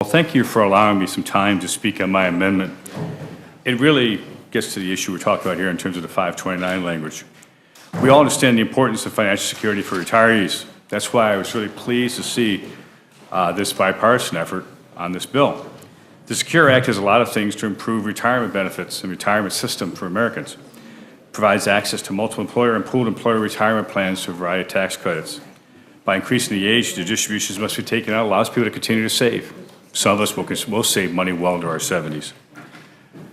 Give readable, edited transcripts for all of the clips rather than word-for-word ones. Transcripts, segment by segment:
Well, thank you for allowing me some time to speak on my amendment. It really gets to the issue we're talking about here in terms of the 529 language. We all understand the importance of financial security for retirees. That's why I was really pleased to see this bipartisan effort on this bill. The Secure Act does a lot of things to improve retirement benefits and retirement system for Americans. It provides access to multiple employer and pooled employer retirement plans to a variety of tax credits. By increasing the age, the distributions must be taken out, allows people to continue to save. Some of us will save money well into our 70s.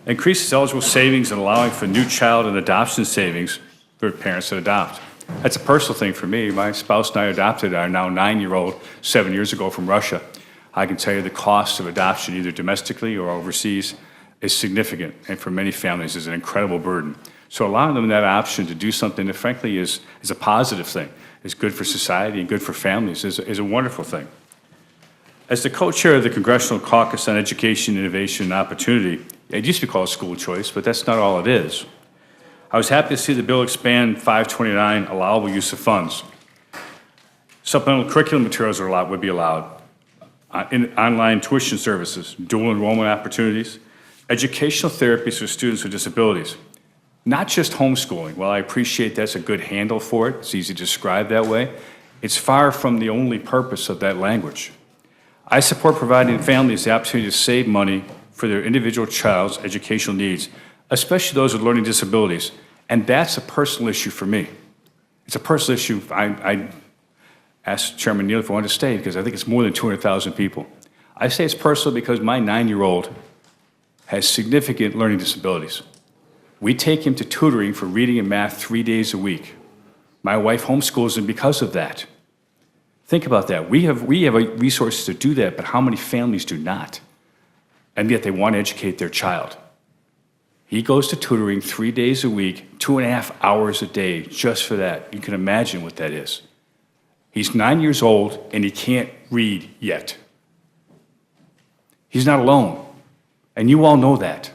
Increases eligible savings and allowing for new child and adoption savings for parents that adopt. That's a personal thing for me. My spouse and I adopted our now 9-year-old 7 years ago from Russia. I can tell you the cost of adoption, either domestically or overseas, is significant, and for many families is an incredible burden. So allowing them that option to do something that frankly is a positive thing, is good for society and good for families, is a wonderful thing. As the co-chair of the Congressional Caucus on Education, Innovation, and Opportunity, it used to be called school choice, but that's not all it is. I was happy to see the bill expand 529 allowable use of funds. Supplemental curriculum materials would be allowed. Online tuition services, dual enrollment opportunities, educational therapies for students with disabilities. Not just homeschooling. While I appreciate that's a good handle for it, it's easy to describe that way, it's far from the only purpose of that language. I support providing families the opportunity to save money for their individual child's educational needs, especially those with learning disabilities. And that's a personal issue for me. It's a personal issue. I asked Chairman Neal if I wanted to stay because I think it's more than 200,000 people. I say it's personal because my 9-year-old has significant learning disabilities. We take him to tutoring for reading and math 3 days a week. My wife homeschools him because of that. Think about that. We have resources to do that, but how many families do not? And yet they want to educate their child. He goes to tutoring 3 days a week, 2.5 hours a day, just for that. You can imagine what that is. He's 9 years old, and he can't read yet. He's not alone, and you all know that.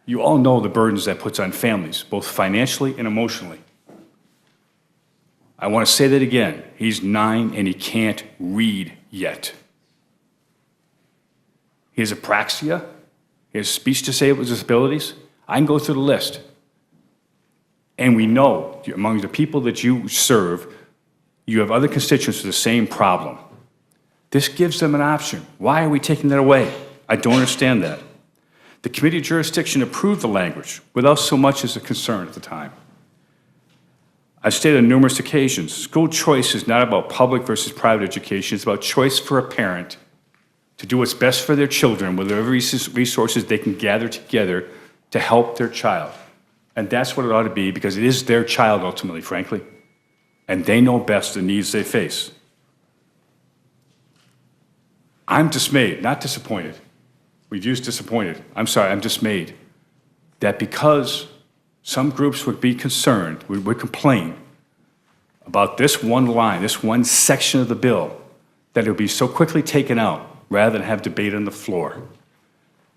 You all know the burdens that puts on families, both financially and emotionally. I want to say that again. He's 9 and he can't read yet. He has apraxia. He has speech disabilities. I can go through the list. And we know among the people that you serve, you have other constituents with the same problem. This gives them an option. Why are we taking that away? I don't understand that. The committee of jurisdiction approved the language without so much as a concern at the time. I've stated on numerous occasions, school choice is not about public versus private education. It's about choice for a parent to do what's best for their children with whatever resources they can gather together to help their child. And that's what it ought to be, because it is their child ultimately, frankly. And they know best the needs they face. I'm dismayed, not disappointed. We've used disappointed. I'm sorry, I'm dismayed that because some groups would be concerned, would complain about this one line, this one section of the bill, that it would be so quickly taken out rather than have debate on the floor.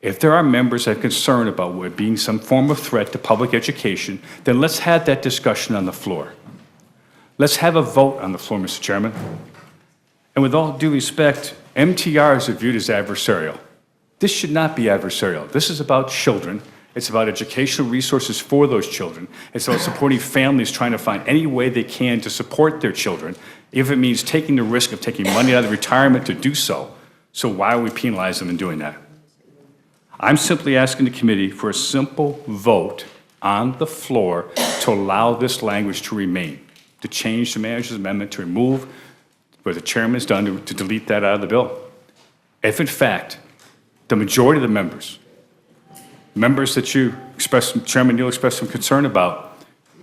If there are members that are concerned about it being some form of threat to public education, then let's have that discussion on the floor. Let's have a vote on the floor, Mr. Chairman. And with all due respect, MTRs are viewed as adversarial. This should not be adversarial. This is about children. It's about educational resources for those children. It's about supporting families trying to find any way they can to support their children, if it means taking the risk of taking money out of retirement to do so. So why are we penalizing them in doing that? I'm simply asking the committee for a simple vote on the floor to allow this language to remain, to change the manager's amendment, to remove what the chairman has done to delete that out of the bill. If in fact, the majority of the members that you expressed, Chairman Neal expressed some concern about,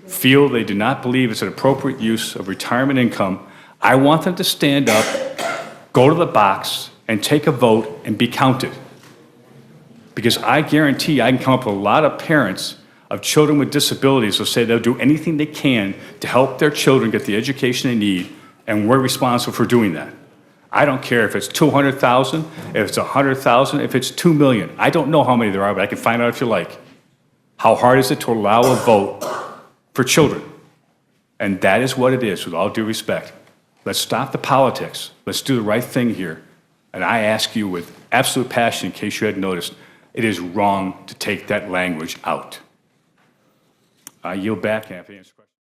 feel they do not believe it's an appropriate use of retirement income, I want them to stand up, go to the box, and take a vote and be counted. Because I guarantee I can come up with a lot of parents of children with disabilities who say they'll do anything they can to help their children get the education they need, and we're responsible for doing that. I don't care if it's 200,000, if it's 100,000, if it's 2 million. I don't know how many there are, but I can find out if you like. How hard is it to allow a vote for children? And that is what it is, with all due respect. Let's stop the politics. Let's do the right thing here. And I ask you with absolute passion, in case you hadn't noticed, it is wrong to take that language out. I yield back, Anthony.